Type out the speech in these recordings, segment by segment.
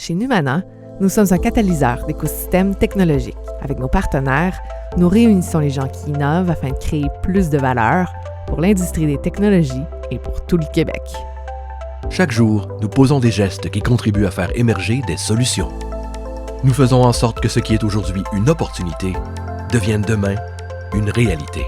Chez Numana, nous sommes un catalyseur d'écosystèmes technologiques. Avec nos partenaires, nous réunissons les gens qui innovent afin de créer plus de valeur pour l'industrie des technologies et pour tout le Québec. Chaque jour, nous posons des gestes qui contribuent à faire émerger des solutions. Nous faisons en sorte que ce qui est aujourd'hui une opportunité devienne demain une réalité.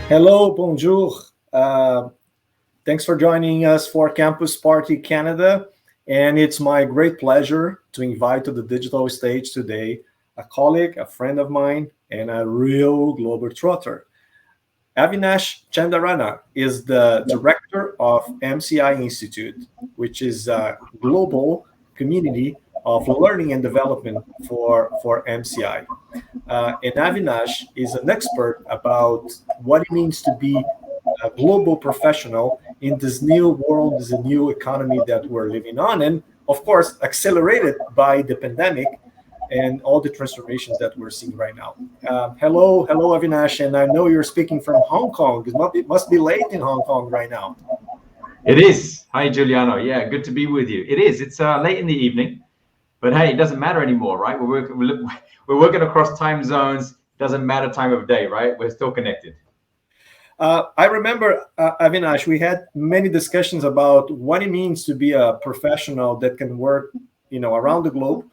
Hello, bonjour. Thanks for joining us for Campus Party Canada. And it's my great pleasure to invite to the digital stage today a colleague, a friend of mine, and a real globetrotter. Avinash Chandarana is the director of MCI Institute, which is a global community of learning and development for MCI. And Avinash is an expert about what it means to be a global professional in this new world, this new economy that we're living on, and of course, accelerated by the pandemic and all the transformations that we're seeing right now. Hello, Avinash, and I know you're speaking from Hong Kong. It must be late in Hong Kong right now. It is. Hi, Giuliano. Yeah, good to be with you. It is. It's late in the evening, but hey, it doesn't matter anymore, right? We're working across time zones. Doesn't matter time of day, right? We're still connected. I remember, Avinash, we had many discussions about what it means to be a professional that can work, around the globe.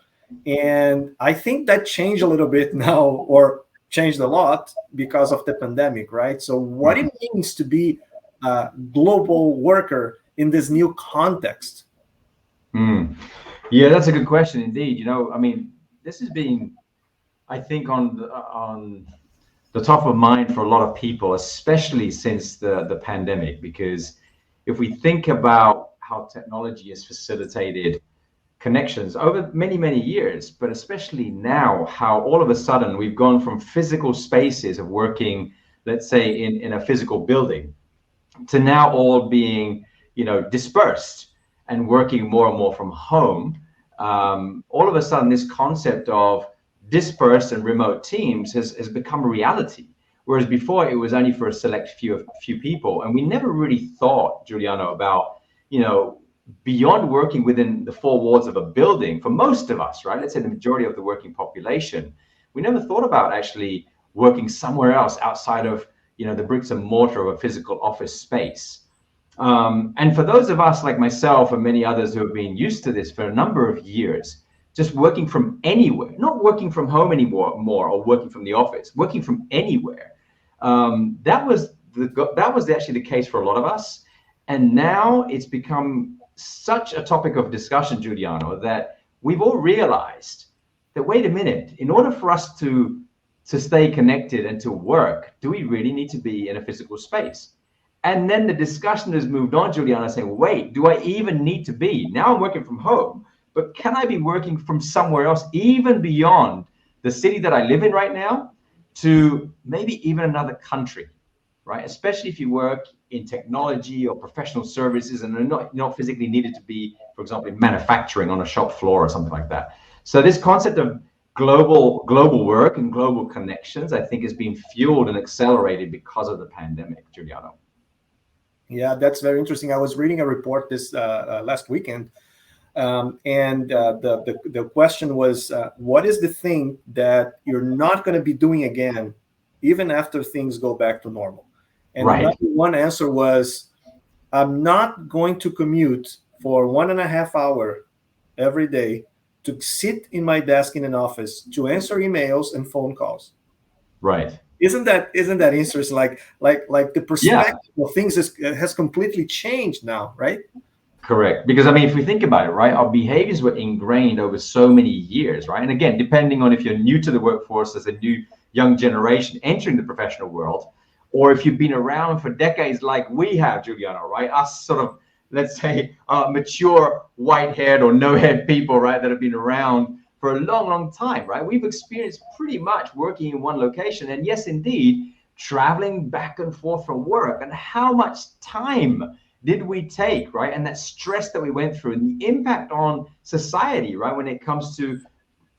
And I think that changed a little bit now, or changed a lot because of the pandemic, right? So what it means to be a global worker in this new context? Yeah, that's a good question indeed. This has been, I think, on the top of mind for a lot of people, especially since the pandemic, because if we think about how technology has facilitated connections over many, many years, but especially now, how all of a sudden we've gone from physical spaces of working, let's say in a physical building, to now all being, dispersed and working more and more from home. All of a sudden, this concept of dispersed and remote teams has become a reality. Whereas before it was only for a select few people. And we never really thought, Giuliano, about, beyond working within the four walls of a building, for most of us, right? Let's say the majority of the working population, we never thought about actually working somewhere else outside of, the bricks and mortar of a physical office space. And for those of us like myself and many others who have been used to this for a number of years, just working from anywhere, not working from home anymore, or working from the office, working from anywhere. That was actually the case for a lot of us. And now it's become such a topic of discussion, Giuliano, that we've all realized that, wait a minute, in order for us to stay connected and to work, do we really need to be in a physical space? And then the discussion has moved on, Giuliano, saying, wait, do I even need to be? Now I'm working from home, but can I be working from somewhere else, even beyond the city that I live in right now, to maybe even another country, right? Especially if you work in technology or professional services and are not physically needed to be, for example, in manufacturing on a shop floor or something like that. So this concept of global work and global connections, I think, has been fueled and accelerated because of the pandemic, Giuliano. Yeah, that's very interesting. I was reading a report this last weekend, and the question was, what is the thing that you're not going to be doing again, even after things go back to normal? And right. One answer was, I'm not going to commute for 1.5 hours every day to sit in my desk in an office to answer emails and phone calls. Right. Isn't that interesting? Like the perspective of things has completely changed now, right? Correct. Because I mean, if we think about it, right, our behaviors were ingrained over so many years, right? And again, depending on if you're new to the workforce as a new young generation entering the professional world, or if you've been around for decades like we have, Juliana, right? Us sort of, let's say, mature white-haired or no-haired people, right, that have been around for a long, long time, right? We've experienced pretty much working in one location. And yes, indeed, traveling back and forth from work, and how much time did we take, right? And that stress that we went through and the impact on society, right? When it comes to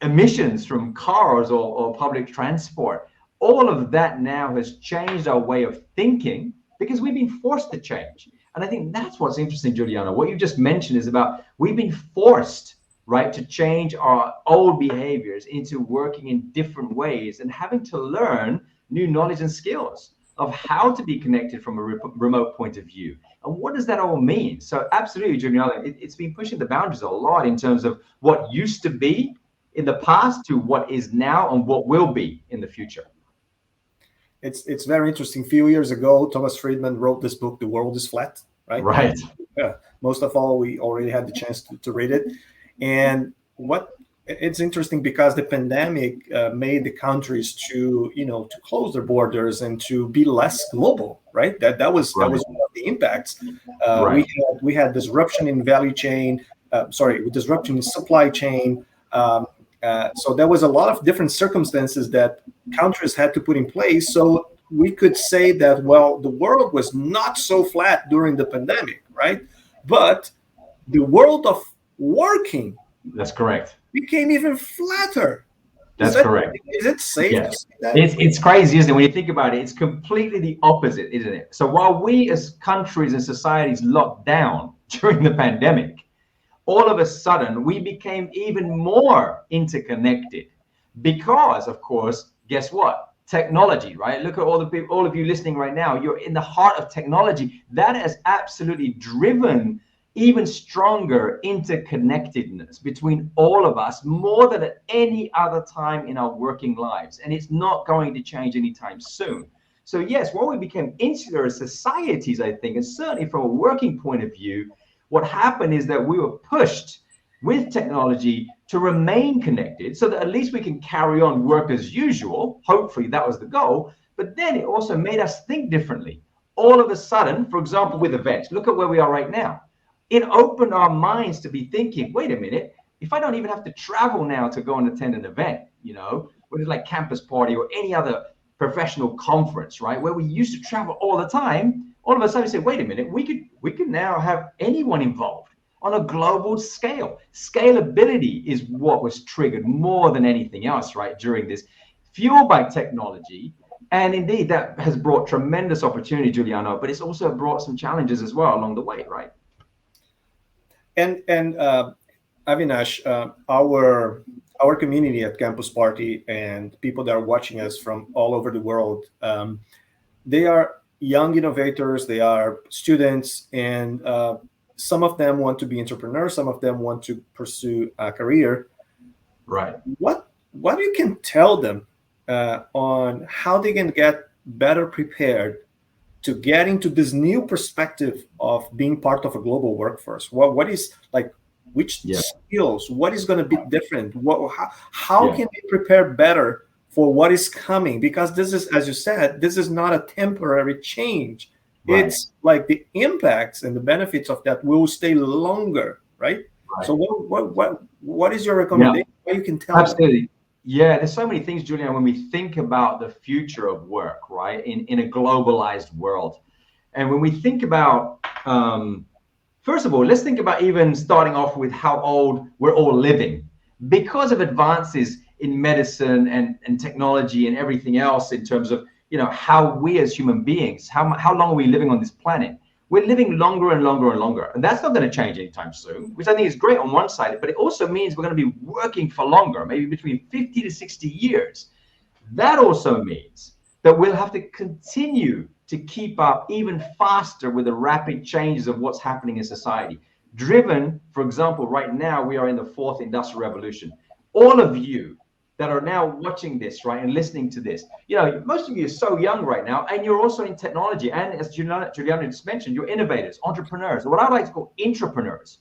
emissions from cars or public transport, all of that now has changed our way of thinking because we've been forced to change. And I think that's what's interesting, Juliana. What you just mentioned is about we've been forced, right, to change our old behaviors into working in different ways and having to learn new knowledge and skills of how to be connected from a remote point of view. And what does that all mean? So absolutely, Juliana, it's been pushing the boundaries a lot in terms of what used to be in the past to what is now and what will be in the future. It's very interesting. A few years ago, Thomas Friedman wrote this book, The World is Flat, right? Right. Yeah. Most of all, we already had the chance to read it. And it's interesting because the pandemic made the countries to close their borders and to be less global, right? That was one of the impacts. Right. We had disruption in value chain, disruption in supply chain. So there was a lot of different circumstances that countries had to put in place. So we could say that, well, the world was not so flat during the pandemic, right? But the world of working, that's correct, became even flatter. That's correct. Is it safe to say that? It's crazy, isn't it? When you think about it, it's completely the opposite, isn't it? So while we as countries and societies locked down during the pandemic, all of a sudden we became even more interconnected because, of course, guess what? Technology, right? Look at all of you listening right now. You're in the heart of technology. That has absolutely driven even stronger interconnectedness between all of us, more than at any other time in our working lives. And it's not going to change anytime soon. So yes, while we became insular as societies, I think, and certainly from a working point of view, what happened is that we were pushed with technology to remain connected so that at least we can carry on work as usual. Hopefully that was the goal. But then it also made us think differently. All of a sudden, for example, with events, look at where we are right now. It opened our minds to be thinking, wait a minute, if I don't even have to travel now to go and attend an event, whether it's like campus party or any other professional conference, right, where we used to travel all the time, all of a sudden we say, wait a minute, we could now have anyone involved on a global scale. Scalability is what was triggered more than anything else, right, during this, fueled by technology. And indeed, that has brought tremendous opportunity, Giuliano, but it's also brought some challenges as well along the way, right? And Avinash, our community at Campus Party and people that are watching us from all over the world, they are young innovators, they are students, and some of them want to be entrepreneurs, some of them want to pursue a career. Right. What you can tell them on how they can get better prepared to get into this new perspective of being part of a global workforce? What is like, which skills, what is going to be different? How can they prepare better for what is coming? Because this is, as you said, this is not a temporary change. Right. It's like the impacts and the benefits of that will stay longer, right? So what is your recommendation? What you can tell Absolutely. them? Yeah, there's so many things, Julian, when we think about the future of work, right, in a globalized world. And when we think about, first of all, let's think about even starting off with how old we're all living. Because of advances in medicine and technology and everything else in terms of, how we as human beings, how long are we living on this planet? We're living longer and longer and longer. And that's not going to change anytime soon, which I think is great on one side, but it also means we're going to be working for longer, maybe between 50 to 60 years. That also means that we'll have to continue to keep up even faster with the rapid changes of what's happening in society. Driven, for example, right now, we are in the fourth industrial revolution. All of you that are now watching this, right, and listening to this. You know, most of you are so young right now, and you're also in technology. And as Juliana just mentioned, you're innovators, entrepreneurs, or what I like to call intrapreneurs,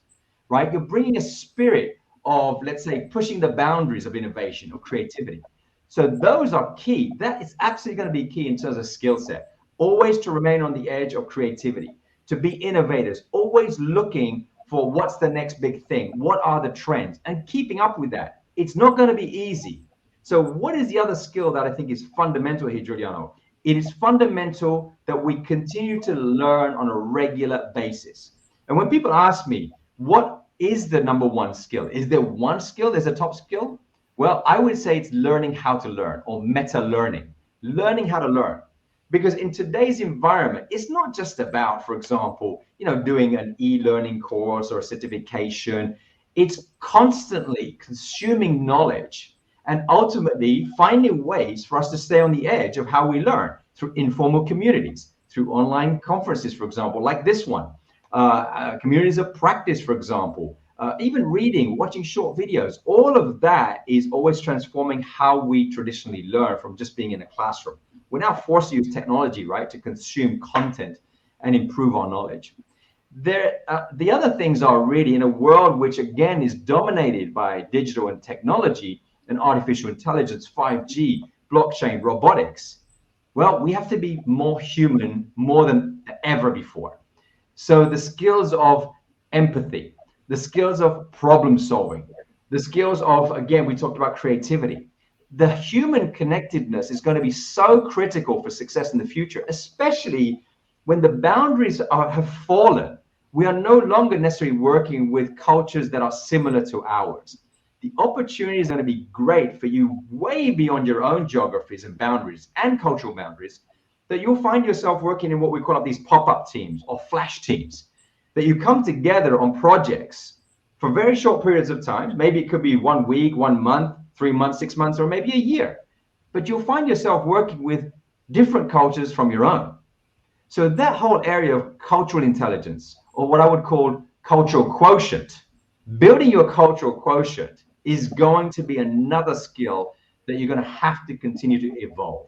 right? You're bringing a spirit of, let's say, pushing the boundaries of innovation or creativity. So those are key. That is absolutely going to be key in terms of skill set. Always to remain on the edge of creativity, to be innovators, always looking for what's the next big thing, what are the trends, and keeping up with that. It's not going to be easy. So what is the other skill that I think is fundamental here, Giuliano? It is fundamental that we continue to learn on a regular basis. And when people ask me, what is the number one skill? Is there one skill? There's a top skill? Well, I would say it's learning how to learn, or meta learning, learning how to learn. Because in today's environment, it's not just about, for example, you know, doing an e-learning course or a certification. It's constantly consuming knowledge and ultimately finding ways for us to stay on the edge of how we learn through informal communities, through online conferences, for example, like this one, communities of practice, for example, even reading, watching short videos. All of that is always transforming how we traditionally learn from just being in a classroom. We're now forced to use technology, right, to consume content and improve our knowledge. The other things are really in a world which, again, is dominated by digital and technology and artificial intelligence, 5G, blockchain, robotics. Well, we have to be more human more than ever before. So the skills of empathy, the skills of problem solving, the skills of, again, we talked about creativity. The human connectedness is going to be so critical for success in the future, especially when the boundaries have fallen. We are no longer necessarily working with cultures that are similar to ours. The opportunity is going to be great for you way beyond your own geographies and boundaries and cultural boundaries, that you'll find yourself working in what we call up these pop-up teams or flash teams, that you come together on projects for very short periods of time. Maybe it could be 1 week, 1 month, 3 months, 6 months, or maybe a year. But you'll find yourself working with different cultures from your own. So that whole area of cultural intelligence, or what I would call cultural quotient, building your cultural quotient is going to be another skill that you're going to have to continue to evolve,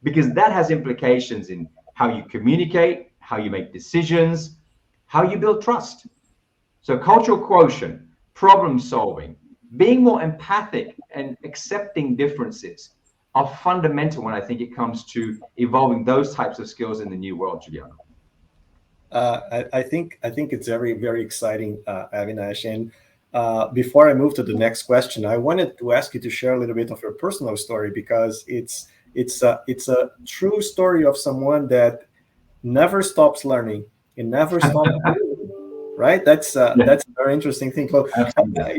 because that has implications in how you communicate, how you make decisions, how you build trust. So cultural quotient, problem solving, being more empathic and accepting differences are fundamental when I think it comes to evolving those types of skills in the new world, Giuliano. I think it's very, very exciting, Avinash. And before I move to the next question, I wanted to ask you to share a little bit of your personal story, because it's a true story of someone that never stops learning and never stops right? That's a very interesting thing. So,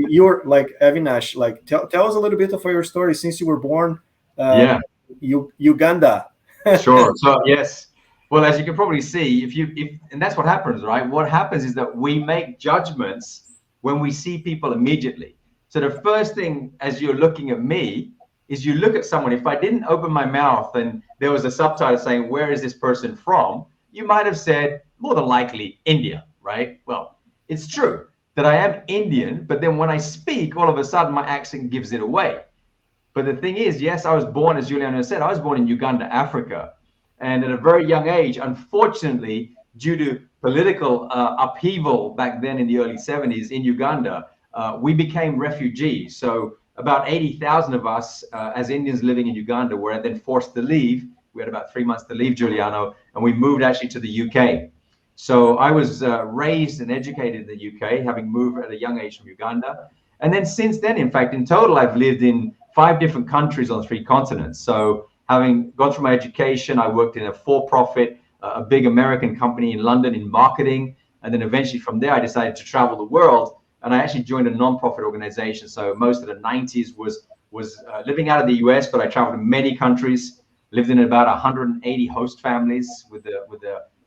you're like Avinash, like tell us a little bit of your story since you were born. Uganda. Sure. So yes. Well, as you can probably see, and that's what happens, right? What happens is that we make judgments when we see people immediately. So the first thing, as you're looking at me, is you look at someone. If I didn't open my mouth and there was a subtitle saying, "Where is this person from?" you might have said, more than likely, India, right? Well, it's true that I am Indian, but then when I speak, all of a sudden my accent gives it away. But the thing is, yes, I was born, as Giuliano said, I was born in Uganda, Africa. And at a very young age, unfortunately, due to political upheaval back then in the early 70s in Uganda, we became refugees. So about 80,000 of us as Indians living in Uganda were then forced to leave. We had about 3 months to leave, Giuliano, and we moved actually to the UK. So I was raised and educated in the UK, having moved at a young age from Uganda. And then since then, in fact, in total, I've lived in 5 different countries on 3 continents. So having gone through my education, I worked in a for-profit, a big American company in London in marketing. And then eventually from there, I decided to travel the world. And I actually joined a non-profit organization. So most of the 90s was living out of the US, but I traveled to many countries, lived in about 180 host families with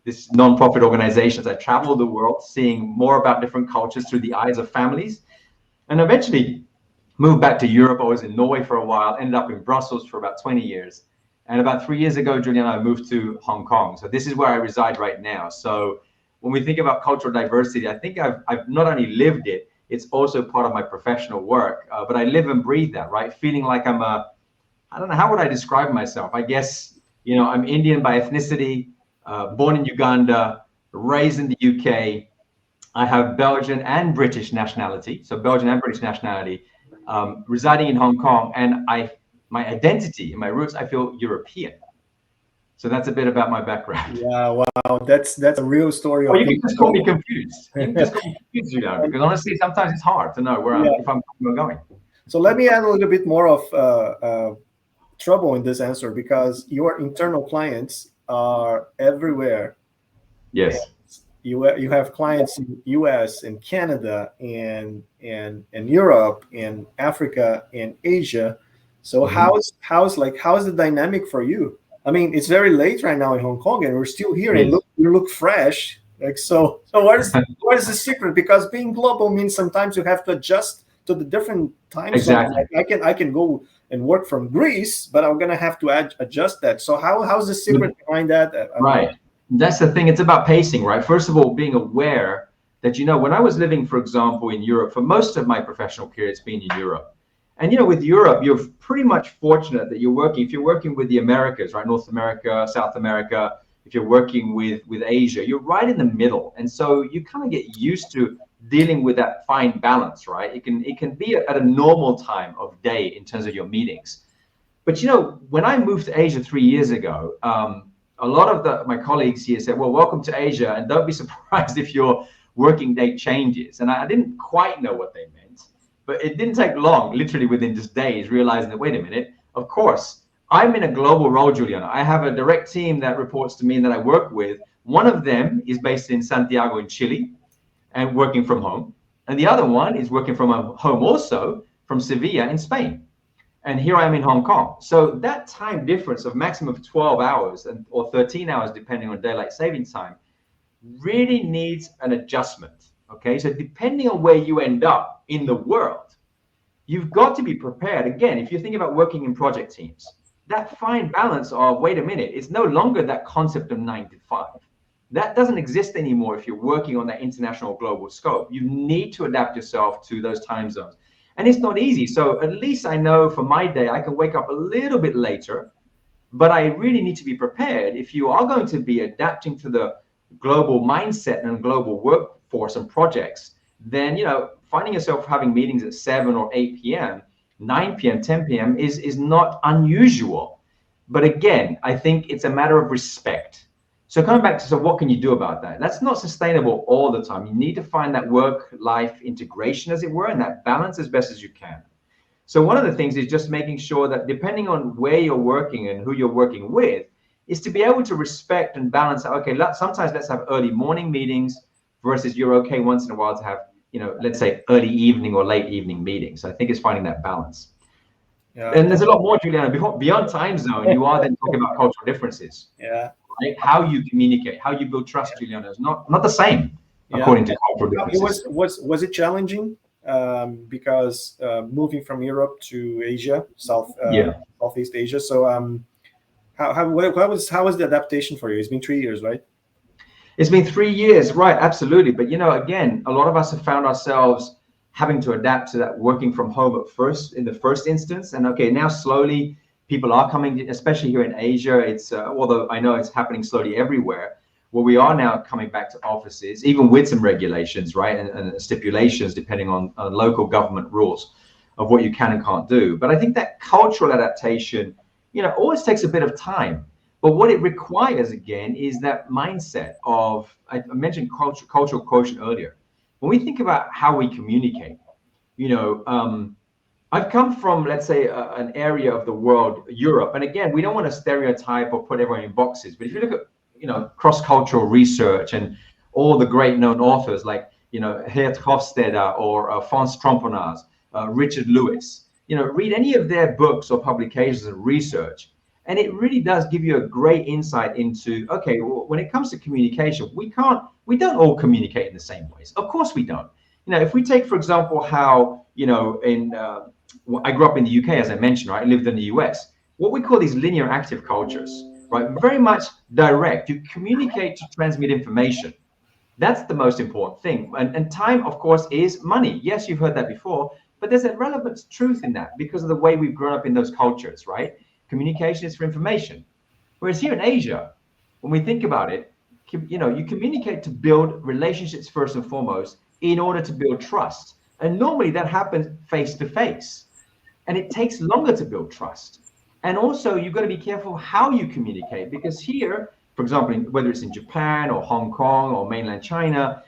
this non-profit organizations. I traveled the world, seeing more about different cultures through the eyes of families. And eventually moved back to Europe. I was in Norway for a while, ended up in Brussels for about 20 years. And about 3 years ago, Juliana, I moved to Hong Kong. So this is where I reside right now. So when we think about cultural diversity, I think I've not only lived it, it's also part of my professional work. But I live and breathe that, right? Feeling like I don't know, how would I describe myself? I guess, I'm Indian by ethnicity, born in Uganda, raised in the UK. I have Belgian and British nationality, so Belgian and British nationality, residing in Hong Kong, and my identity and my roots, I feel European. So that's a bit about my background. Yeah, wow, that's a real story. Well, you can just call me confused. You can just call me confused, Julian, because honestly, sometimes it's hard to know if I'm going. So let me add a little bit more of trouble in this answer, because your internal clients are everywhere. Yes. You have clients in US and Canada and Europe and Africa and Asia. So how's the dynamic for you? I mean, it's very late right now in Hong Kong, and we're still here, and you look fresh. Like, so what is the secret? Because being global means sometimes you have to adjust to the different time zones. Exactly. I can go and work from Greece, but I'm gonna have to adjust that. So how's the secret behind that? Right. That's the thing. It's about pacing, right? First of all, being aware that, when I was living, for example, in Europe, for most of my professional career, it's been in Europe. And, with Europe, you're pretty much fortunate that if you're working with the Americas, right? North America, South America, if you're working with Asia, you're right in the middle. And so you kind of get used to dealing with that fine balance, right? It can be at a normal time of day in terms of your meetings. But, when I moved to Asia 3 years ago, a lot of my colleagues here said, well, welcome to Asia, and don't be surprised if your working day changes. And I didn't quite know what they meant, but it didn't take long, literally within just days, realizing that, wait a minute, of course, I'm in a global role, Juliana. I have a direct team that reports to me and that I work with. One of them is based in Santiago in Chile and working from home. And the other one is working from home also from Sevilla in Spain. And here I am in Hong Kong. So that time difference of maximum of 12 hours or 13 hours, depending on daylight saving time, really needs an adjustment. Okay, so depending on where you end up in the world, you've got to be prepared. Again, if you're thinking about working in project teams, that fine balance of, wait a minute, it's no longer that concept of 9 to 5. That doesn't exist anymore if you're working on that international global scope. You need to adapt yourself to those time zones. And it's not easy. So at least I know for my day, I can wake up a little bit later, but I really need to be prepared. If you are going to be adapting to the global mindset and global workforce and projects, then, finding yourself having meetings at 7 or 8 p.m., 9 p.m., 10 p.m. is not unusual. But again, I think it's a matter of respect. So coming back to, so what can you do about that? That's not sustainable all the time. You need to find that work-life integration, as it were, and that balance as best as you can. So one of the things is just making sure that depending on where you're working and who you're working with, is to be able to respect and balance. Okay, sometimes let's have early morning meetings versus you're okay once in a while to have, let's say early evening or late evening meetings. So I think it's finding that balance. Yeah. And there's a lot more, Juliana, beyond time zone. You are then talking about cultural differences. Yeah. Right? How you communicate, how you build trust, Juliana, is not the same according to cultural differences. Was it challenging because moving from Europe to Asia, Southeast Asia? So how was the adaptation for you? It's been 3 years, right? It's been 3 years, right? Absolutely. But again, a lot of us have found ourselves having to adapt to that working from home in the first instance, and okay, now slowly people are coming, especially here in Asia. It's although I know it's happening slowly everywhere, where we are now coming back to offices, even with some regulations, right, and stipulations depending on local government rules of what you can and can't do. But I think that cultural adaptation, always takes a bit of time. But what it requires, again, is that mindset of, I mentioned cultural quotient earlier. When we think about how we communicate, I've come from, let's say, an area of the world, Europe. And again, we don't want to stereotype or put everyone in boxes. But if you look at, cross-cultural research and all the great known authors like, Geert Hofstede or Frans Trompenaars, Richard Lewis, read any of their books or publications and research. And it really does give you a great insight into, okay, well, when it comes to communication, we don't all communicate in the same ways. Of course we don't. If we take, for example, how, I grew up in the UK, as I mentioned, right? I lived in the US. What we call these linear active cultures, right? Very much direct. You communicate to transmit information. That's the most important thing. And time, of course, is money. Yes, you've heard that before, but there's a relevant truth in that because of the way we've grown up in those cultures, right? Communication is for information. Whereas here in Asia, when we think about it, you communicate to build relationships first and foremost in order to build trust. And normally that happens face to face. And it takes longer to build trust. And also, you've got to be careful how you communicate because here, for example, whether it's in Japan or Hong Kong or mainland China,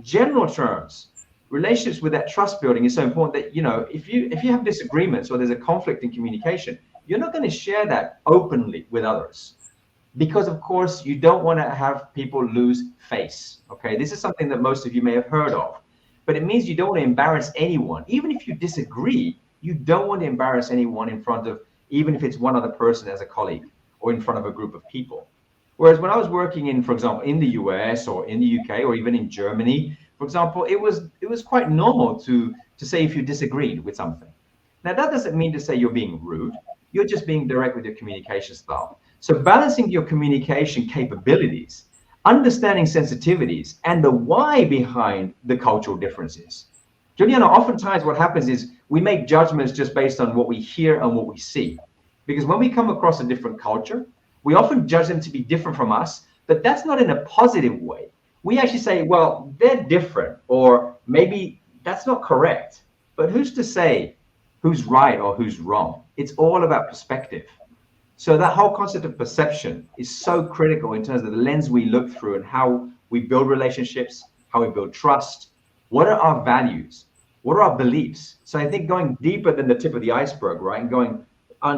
general terms, relationships with that trust building is so important that if you have disagreements or there's a conflict in communication, you're not going to share that openly with others because, of course, you don't want to have people lose face. Okay, this is something that most of you may have heard of, but it means you don't want to embarrass anyone. Even if you disagree, you don't want to embarrass anyone in front of, even if it's one other person as a colleague or in front of a group of people. Whereas when I was working in, for example, in the US or in the UK or even in Germany, for example, it was quite normal to say if you disagreed with something. Now, that doesn't mean to say you're being rude. You're just being direct with your communication style. So balancing your communication capabilities, understanding sensitivities, and the why behind the cultural differences. Juliana, oftentimes what happens is we make judgments just based on what we hear and what we see. Because when we come across a different culture, we often judge them to be different from us, but that's not in a positive way. We actually say, well, they're different, or maybe that's not correct. But who's to say who's right or who's wrong? It's all about perspective. So that whole concept of perception is so critical in terms of the lens we look through and how we build relationships, how we build trust. What are our values? What are our beliefs? So I think going deeper than the tip of the iceberg, right, and going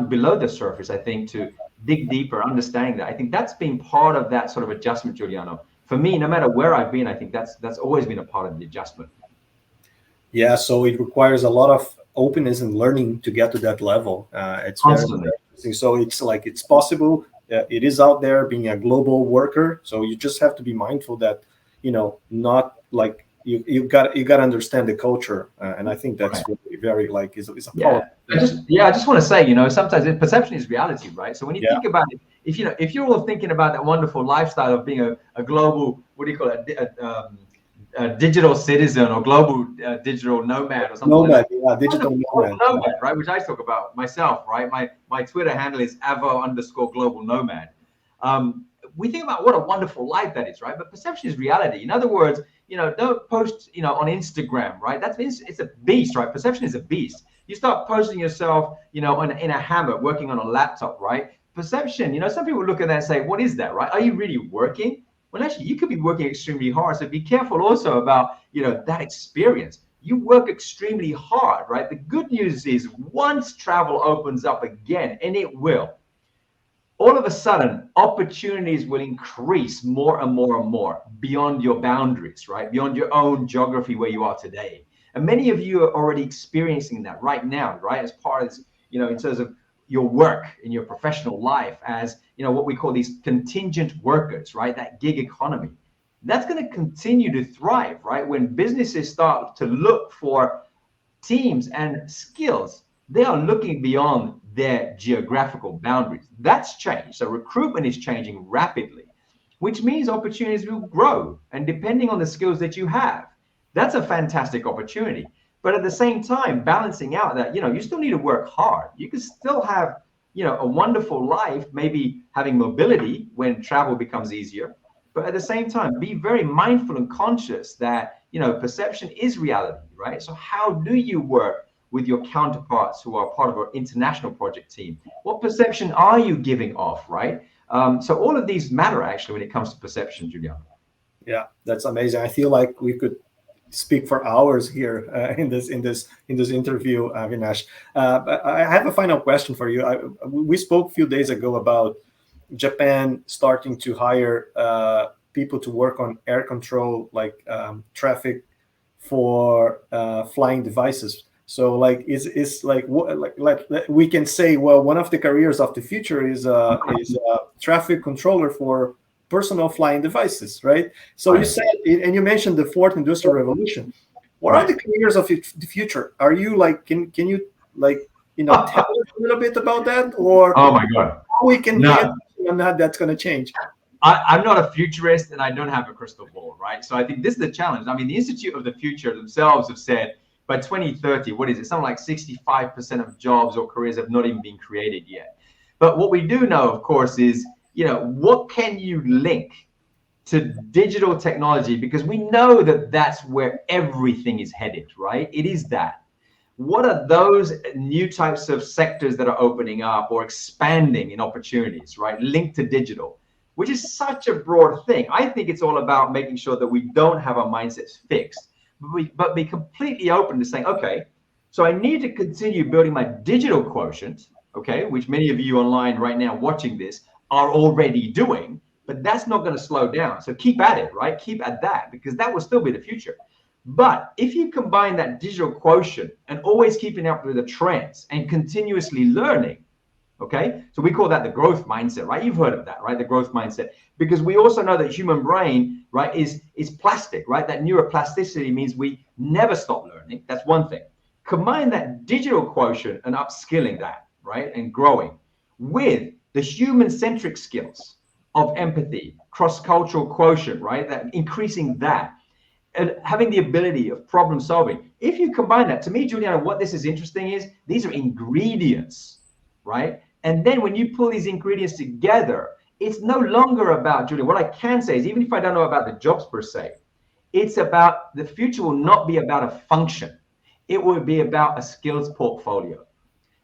below the surface, I think, to dig deeper, understanding that, I think that's been part of that sort of adjustment, Giuliano. For me, no matter where I've been, I think that's always been a part of the adjustment. Yeah, so it requires a lot of openness and learning to get to that level. It's very interesting. So it's like it's possible. It is out there being a global worker. So you just have to be mindful that, not like you got to understand the culture. And I think that's really very like is a power. I just want to say, sometimes perception is reality, right? So when you think about it, if you're all thinking about that wonderful lifestyle of being a global, what do you call it, a digital citizen or global digital nomad or something like that. Digital nomad, right? Which I talk about myself, right? My Twitter handle is avo_global nomad. We think about what a wonderful life that is, right? But perception is reality. In other words, don't post, on Instagram, right? It's a beast, right? Perception is a beast. You start posting yourself, in a hammock working on a laptop, right? Perception, some people look at that and say, what is that, right? Are you really working? Well, actually, you could be working extremely hard. So be careful also about, that experience. You work extremely hard, right? The good news is once travel opens up again, and it will, all of a sudden, opportunities will increase more and more and more beyond your boundaries, right? Beyond your own geography where you are today. And many of you are already experiencing that right now, right? As part of this, in terms of your work in your professional life as, what we call these contingent workers, right? That gig economy. That's going to continue to thrive, right? When businesses start to look for teams and skills, they are looking beyond their geographical boundaries. That's changed. So recruitment is changing rapidly, which means opportunities will grow. And depending on the skills that you have, that's a fantastic opportunity. But at the same time, balancing out that, you still need to work hard. You can still have, a wonderful life, maybe having mobility when travel becomes easier. But at the same time, be very mindful and conscious that, perception is reality, right? So how do you work with your counterparts who are part of our international project team? What perception are you giving off, right? So all of these matter actually when it comes to perception, Giuliano. Yeah, that's amazing. I feel like we could speak for hours here in this interview, Avinash. But I have a final question for you. We spoke a few days ago about Japan starting to hire people to work on air control, like traffic for flying devices. So, like, is like we can say, well, one of the careers of the future is a traffic controller for personal flying devices, right? So you said, and you mentioned the fourth industrial revolution. What are the careers of the future? Are you like, can you like, tell us a little bit about that, or oh my God, how we can pay attention on that? That's going to change. I'm not a futurist and I don't have a crystal ball, right? So I think this is the challenge. I mean, the Institute of the Future themselves have said by 2030, what is it? Something like 65% of jobs or careers have not even been created yet. But what we do know, of course, is, what can you link to digital technology? Because we know that that's where everything is headed, right? It is that. What are those new types of sectors that are opening up or expanding in opportunities, right? Linked to digital, which is such a broad thing. I think it's all about making sure that we don't have our mindsets fixed, but be completely open to saying, okay, so I need to continue building my digital quotient, okay, which many of you online right now watching this are already doing, but that's not going to slow down. So keep at it, right? Keep at that, because that will still be the future. But if you combine that digital quotient and always keeping up with the trends and continuously learning, okay, so we call that the growth mindset, right? You've heard of that, right? The growth mindset, because we also know that human brain, right, is plastic, right? That neuroplasticity means we never stop learning. That's one thing. Combine that digital quotient and upskilling that, right, and growing with the human-centric skills of empathy, cross-cultural quotient, right? That increasing that. And having the ability of problem solving. If you combine that, to me, Juliana, what this is interesting is these are ingredients, right? And then when you pull these ingredients together, it's no longer about, Julian, what I can say is, even if I don't know about the jobs per se, it's about, the future will not be about a function. It will be about a skills portfolio.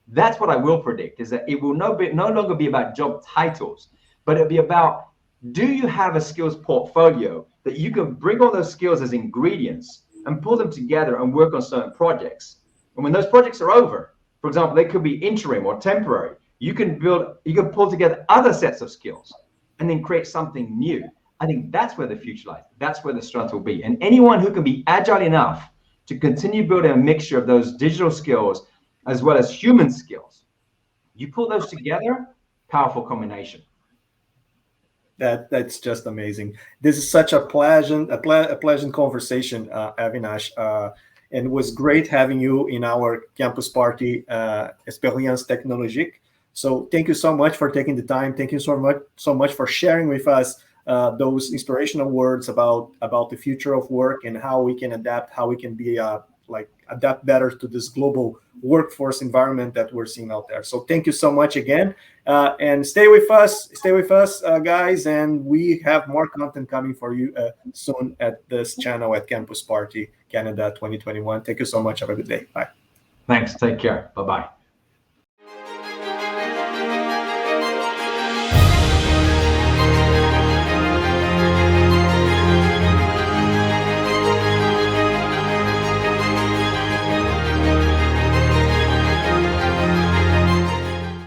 That's what I will predict, is that it will no longer be about job titles, but it'll be about, do you have a skills portfolio that you can bring all those skills as ingredients and pull them together and work on certain projects? And when those projects are over, for example, they could be interim or temporary, you can pull together other sets of skills and then create something new. I think that's where the future lies. That's where the strength will be. And anyone who can be agile enough to continue building a mixture of those digital skills as well as human skills, you pull those together, powerful combination. That's just amazing. This is such a pleasant conversation, Avinash, and it was great having you in our campus party, Expérience Technologique. So thank you so much for taking the time. Thank you so much for sharing with us those inspirational words about the future of work and how we can adapt, how we can be adapt better to this global workforce environment that we're seeing out there. So thank you so much again, and stay with us, guys, and we have more content coming for you soon at this channel at Campus Party Canada 2021. Thank you so much. Have a good day. Bye. Thanks. Take care. Bye-bye.